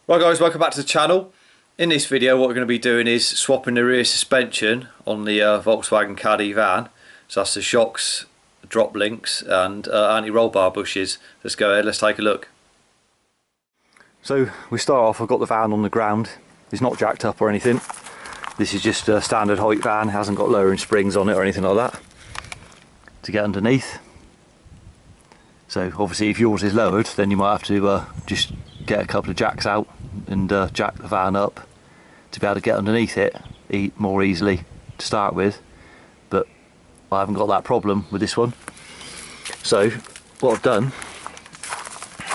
Right guys, welcome back to the channel. In this video what we're going to be doing is swapping the rear suspension on the Volkswagen Caddy van. So that's the shocks, drop links and anti-roll bar bushes. Let's go ahead, let's take a look. So we start off, I've got the van on the ground. It's not jacked up or anything. This is just a standard height van, it hasn't got lowering springs on it or anything like that to get underneath. So obviously if yours is lowered then you might have to just get a couple of jacks out and jack the van up to be able to get underneath it more easily to start with, but I haven't got that problem with this one. So what I've done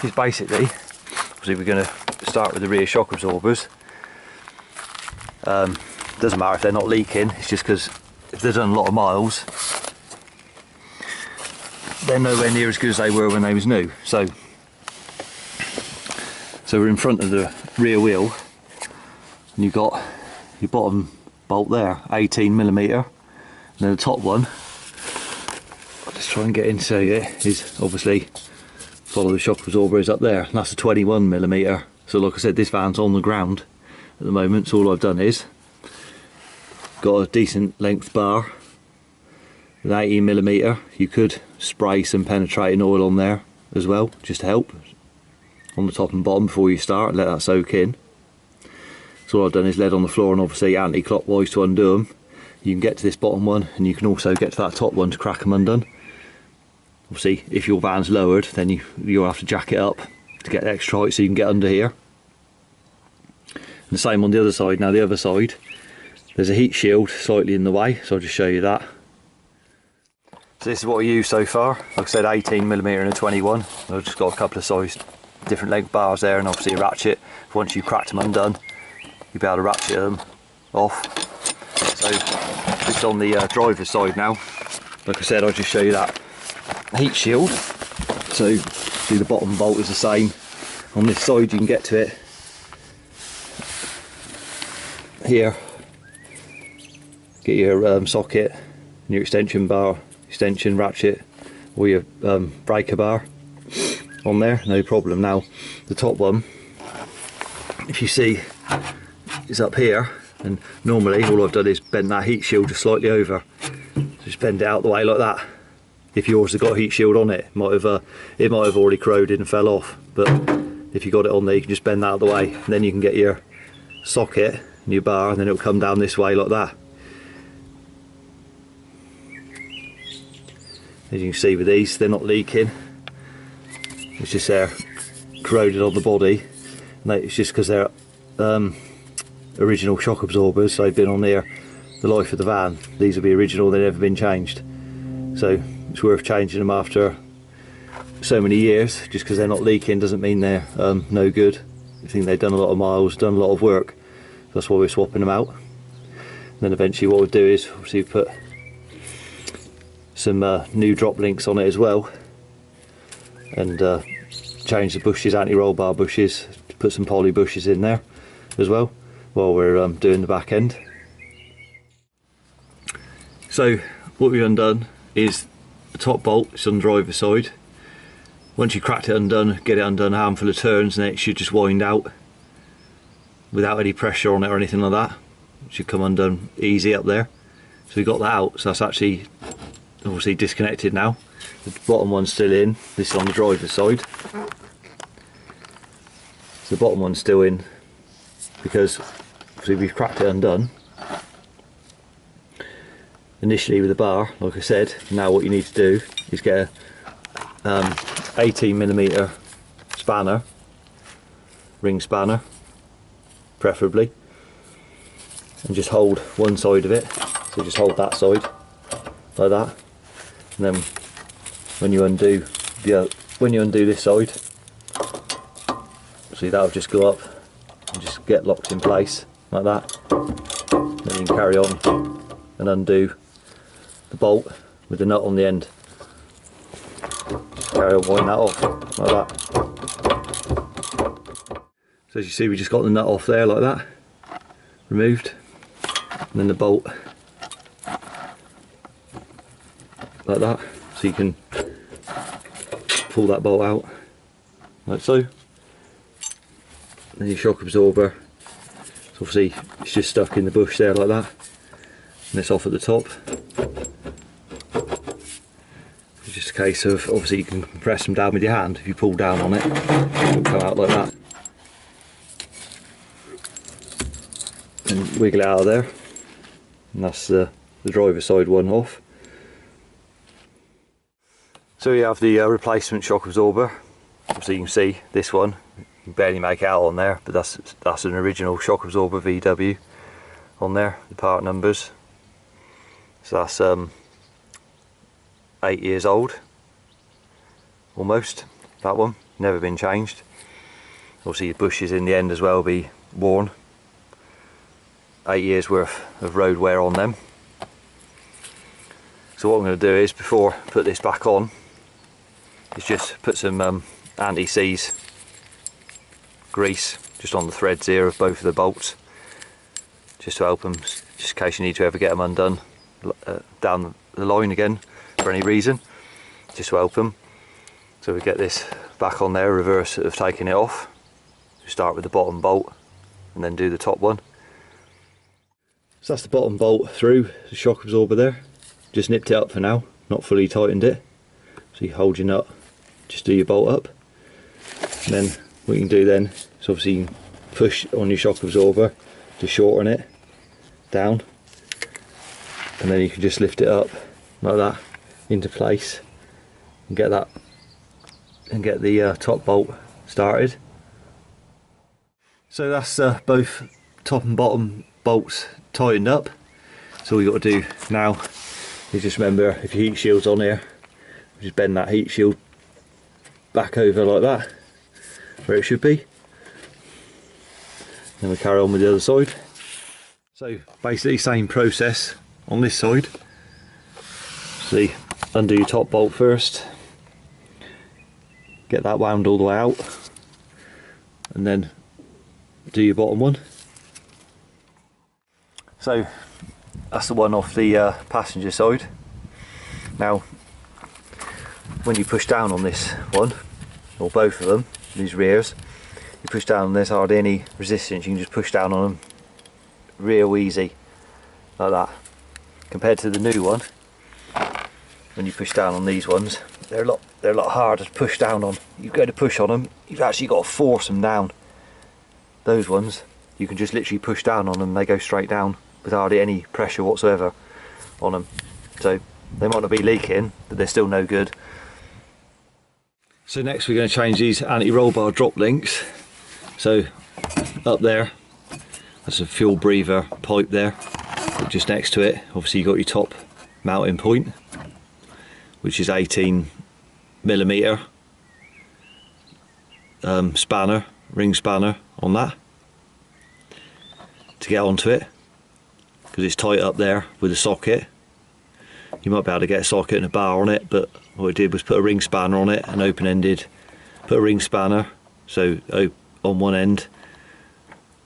is basically, obviously we're going to start with the rear shock absorbers. Doesn't matter if they're not leaking, it's just because if they've done a lot of miles they're nowhere near as good as they were when they was new. So we're in front of the rear wheel and you've got your bottom bolt there, 18mm, and then the top one, I'll just try and get into it, is obviously follow the shock absorber is up there, and that's a 21mm. So like I said, this van's on the ground at the moment, so all I've done is got a decent length bar with 18mm. You could spray some penetrating oil on there as well, just to help on the top and bottom before you start, let that soak in. So all I've done is led on the floor and obviously anti-clockwise to undo them. You can get to this bottom one and you can also get to that top one to crack them undone. Obviously if your van's lowered then you'll have to jack it up to get extra height so you can get under here. And the same on the other side. Now the other side, there's a heat shield slightly in the way, so I'll just show you that. So this is what I used so far. Like I said, 18mm and a 21. I've just got a couple of size different length bars there, and obviously a ratchet. Once you've cracked them undone, you'll be able to ratchet them off. So it's on the driver's side now. Like I said, I'll just show you that heat shield. So see the bottom bolt is the same. On this side you can get to it here. Get your socket and your extension bar, extension ratchet, or your breaker bar on there, no problem. Now the top one, if you see, is up here, and normally all I've done is bend that heat shield just slightly over. So just bend it out the way like that. If yours has got a heat shield on it, it might have already corroded and fell off, but if you got it on there you can just bend that out of the way, and then you can get your socket and your bar, and then it'll come down this way like that. As you can see with these, they're not leaking. It's just they're corroded on the body, and it's just because they're original shock absorbers, so they've been on there the life of the van. These will be original, they've never been changed, so it's worth changing them after so many years. Just because they're not leaking doesn't mean they're no good. I think they've done a lot of miles, done a lot of work, that's why we're swapping them out. And then eventually what we'll do is obviously put some new drop links on it as well, and change the bushes, anti-roll bar bushes, put some poly bushes in there as well while we're doing the back end. So what we've undone is the top bolt, it's on the driver's side. Once you cracked it undone, get it undone a handful of turns and it should just wind out without any pressure on it or anything like that. It should come undone easy up there. So we got that out, so that's actually obviously disconnected now. The bottom one's still in, this is on the driver's side. So the bottom one's still in because obviously we've cracked it undone initially with the bar, like I said. Now what you need to do is get a 18mm spanner, ring spanner preferably, and just hold one side of it. So just hold that side like that, and then when you undo this side, see that'll just go up and just get locked in place like that. Then you can carry on and undo the bolt with the nut on the end. Just carry on, wind that off like that. So as you see, we just got the nut off there like that, removed, and then the bolt like that, so you can pull that bolt out like so. and your shock absorber. So obviously it's just stuck in the bush there like that, and it's off at the top. It's just a case of, obviously you can press them down with your hand. If you pull down on it, it'll come out like that and wiggle it out of there, and that's the driver's side one off. So you have the replacement shock absorber. Obviously you can see this one, you can barely make it out on there, but that's an original shock absorber VW on there, the part numbers. So that's 8 years old, almost, that one, never been changed. Obviously the bushes in the end as well be worn. 8 years worth of road wear on them. So what I'm going to do is, before I put this back on, is just put some anti-seize grease just on the threads here of both of the bolts, just to help them, just in case you need to ever get them undone down the line again for any reason, just to help them. So we get this back on there, reverse of taking it off. We start with the bottom bolt and then do the top one. So that's the bottom bolt through the shock absorber there. Just nipped it up for now, not fully tightened it. So you hold your nut, just do your bolt up. And then what you can do then is obviously you can push on your shock absorber to shorten it down, and then you can just lift it up like that into place and get that, and get the top bolt started. So that's both top and bottom bolts tightened up. So all you got to do now is just remember, if your heat shield's on here, just bend that heat shield back over like that, where it should be. Then we carry on with the other side. So basically same process on this side. See, undo your top bolt first, get that wound all the way out, and then do your bottom one. So that's the one off the passenger side. Now when you push down on this one, or both of them, these rears, you push down and there's hardly any resistance. You can just push down on them real easy like that, compared to the new one. When you push down on these ones, they're a lot harder to push down on. You go to push on them, you've actually got to force them down. Those ones, you can just literally push down on them, they go straight down with hardly any pressure whatsoever on them. So they might not be leaking, but they're still no good. So next we're going to change these anti-roll bar drop links. So up there, that's a fuel breather pipe there, just next to it. Obviously you've got your top mounting point, which is 18mm spanner, ring spanner on that to get onto it, because it's tight up there with a socket. You might be able to get a socket and a bar on it, but what I did was put a ring spanner on it, an open-ended, put a ring spanner, so on one end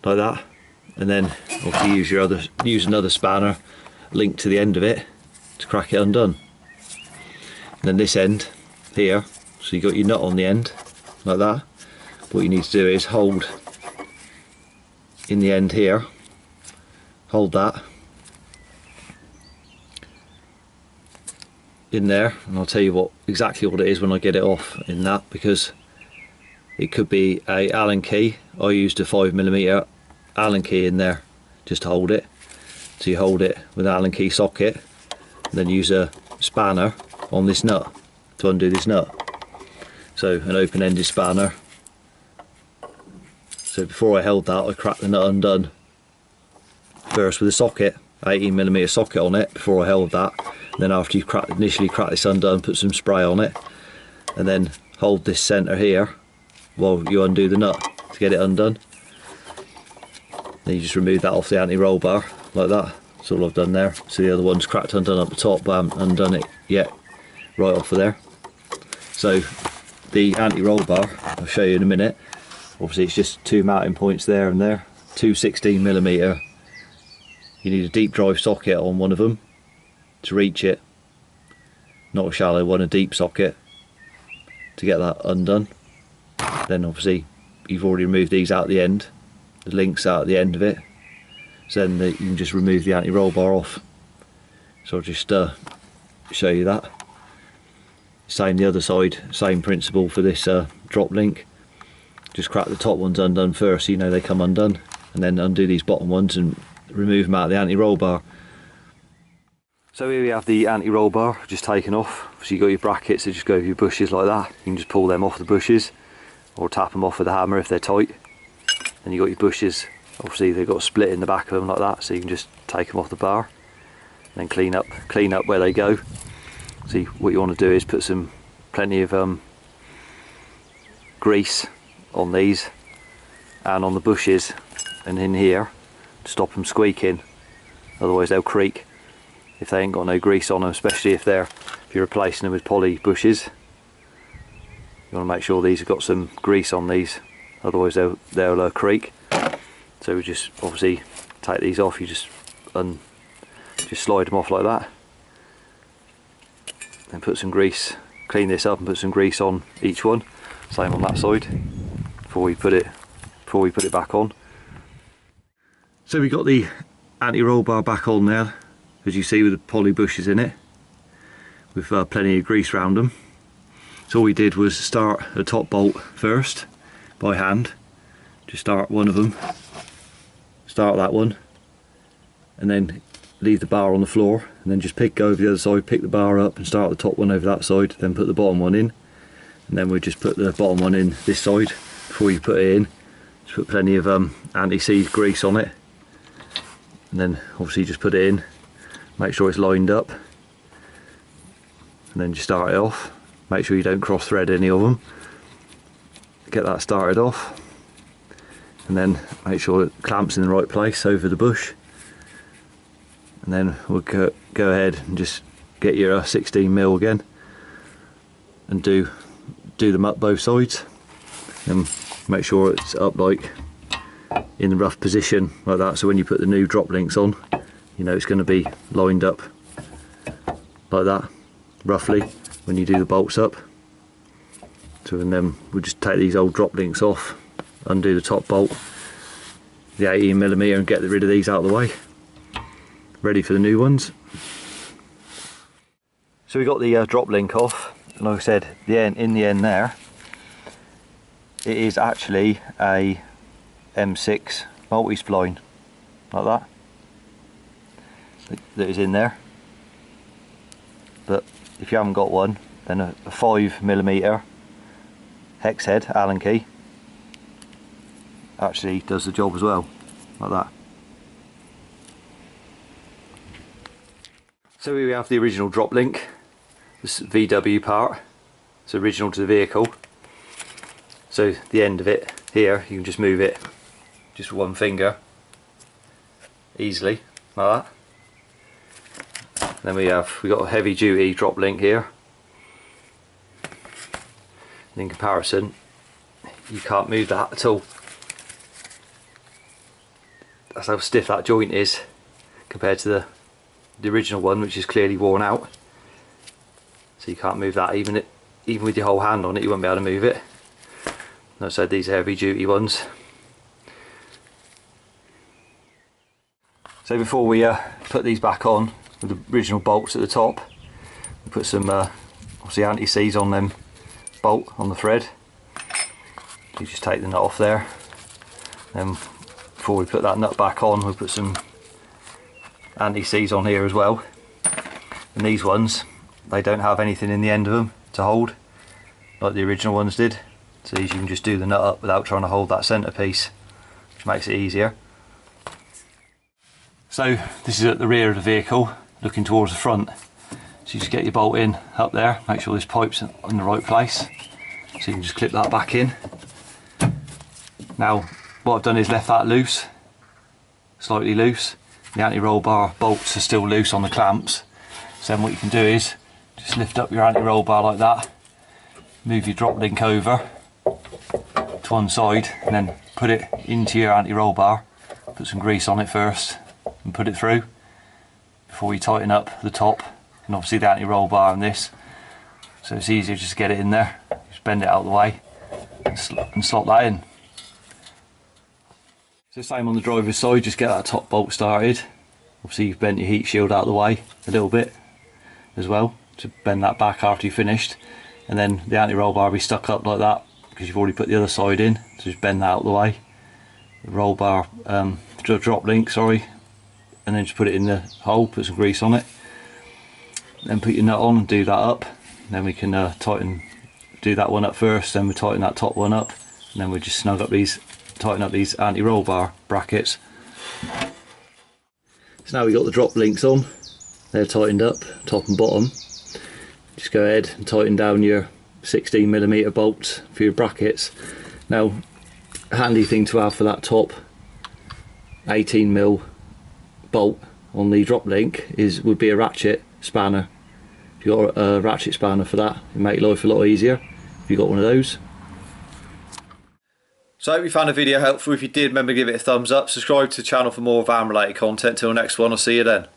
like that, and then obviously use another spanner linked to the end of it to crack it undone. And then this end here, so you got your nut on the end like that. What you need to do is hold in the end here, hold that in there, and I'll tell you exactly what it is when I get it off in that, because it could be a Allen key. I used a 5mm Allen key in there just to hold it. So you hold it with an Allen key socket, and then use a spanner on this nut to undo this nut. So an open-ended spanner. So before I held that, I cracked the nut undone first with a socket, 18mm socket on it before I held that. Then after you initially crack this undone, put some spray on it, and then hold this centre here while you undo the nut to get it undone. Then you just remove that off the anti-roll bar like that. That's all I've done there. So the other one's cracked undone up the top, but I haven't undone it yet right off of there. So the anti-roll bar, I'll show you in a minute. Obviously it's just two mounting points there and there, two 16mm. You need a deep drive socket on one of them to reach it, not a shallow one, a deep socket to get that undone. Then obviously you've already removed these out the end, the links out at the end of it, so then you can just remove the anti-roll bar off. So I'll just show you that. Same the other side, same principle for this drop link. Just crack the top ones undone first so you know they come undone, and then undo these bottom ones and remove them out of the anti-roll bar. So here we have the anti-roll bar just taken off. So you've got your brackets that just go over your bushes like that. You can just pull them off the bushes or tap them off with a hammer if they're tight. And you've got your bushes, obviously they've got a split in the back of them like that, so you can just take them off the bar and then clean up where they go. See, what you want to do is put plenty of grease on these and on the bushes and in here to stop them squeaking, otherwise they'll creak if they ain't got no grease on them, especially if you're replacing them with poly bushes. You want to make sure these have got some grease on these, otherwise they'll creak. So we just obviously take these off, you just slide them off like that, and put some grease, clean this up and put some grease on each one, same on that side, before we put it back on. So we got the anti-roll bar back on now, as you see, with the poly bushes in it, with plenty of grease around them. So all we did was start the top bolt first by hand. Just start one of them, start that one, and then leave the bar on the floor, and then just go over the other side, pick the bar up and start the top one over that side, then put the bottom one in, and then we just put the bottom one in this side. Before you put it in, just put plenty of anti-seize grease on it, and then obviously just put it in, make sure it's lined up, and then just start it off. Make sure you don't cross thread any of them, get that started off, and then make sure it clamps in the right place over the bush. And then we'll go ahead and just get your 16mm again and do them up both sides, and make sure it's up like in the rough position like that, so when you put the new drop links on, you know it's going to be lined up like that roughly when you do the bolts up. So and then we'll just take these old drop links off, undo the top bolt, the 18mm, and get rid of these out of the way, ready for the new ones. So we got the drop link off, and like I said, in the end there, it is actually a M6 multi-spline like that is in there. But if you haven't got one, then a 5mm hex head Allen key actually does the job as well, like that. So here we have the original drop link, this VW part, it's original to the vehicle. So the end of it here, you can just move it just with one finger easily like that. Then we got a heavy duty drop link here, and in comparison you can't move that at all. That's how stiff that joint is compared to the original one, which is clearly worn out. So you can't move that, even with your whole hand on it you won't be able to move it. And I said these are heavy duty ones. So before we put these back on with the original bolts at the top, we put some obviously anti-seize on them bolt on the thread. You just take the nut off there. Then before we put that nut back on, we'll put some anti-seize on here as well. And these ones, they don't have anything in the end of them to hold like the original ones did. So these you can just do the nut up without trying to hold that centerpiece, which makes it easier. So this is at the rear of the vehicle, looking towards the front. So you just get your bolt in up there, make sure this pipe's in the right place. So you can just clip that back in. Now what I've done is left that loose, slightly loose. The anti-roll bar bolts are still loose on the clamps. So then what you can do is just lift up your anti-roll bar like that, move your drop link over to one side, and then put it into your anti-roll bar, put some grease on it first and put it through before you tighten up the top and obviously the anti-roll bar and this. So it's easier just to get it in there, just bend it out of the way and slot that in. So same on the driver's side, just get that top bolt started. Obviously you've bent your heat shield out of the way a little bit as well, to bend that back after you finished. And then the anti-roll bar will be stuck up like that because you've already put the other side in, so just bend that out of the way. The roll bar, drop link, sorry, and then just put it in the hole, put some grease on it. Then put your nut on and do that up. Then we can do that one up first, then we tighten that top one up, and then we just tighten up these anti-roll bar brackets. So now we've got the drop links on, they're tightened up, top and bottom. Just go ahead and tighten down your 16mm bolts for your brackets. Now, a handy thing to have for that top 18mm bolt on the drop link would be a ratchet spanner. If you've got a ratchet spanner for that, it'll make life a lot easier if you've got one of those. So I hope you found the video helpful. If you did, remember to give it a thumbs up, subscribe to the channel for more van related content. Till next one, I'll see you then.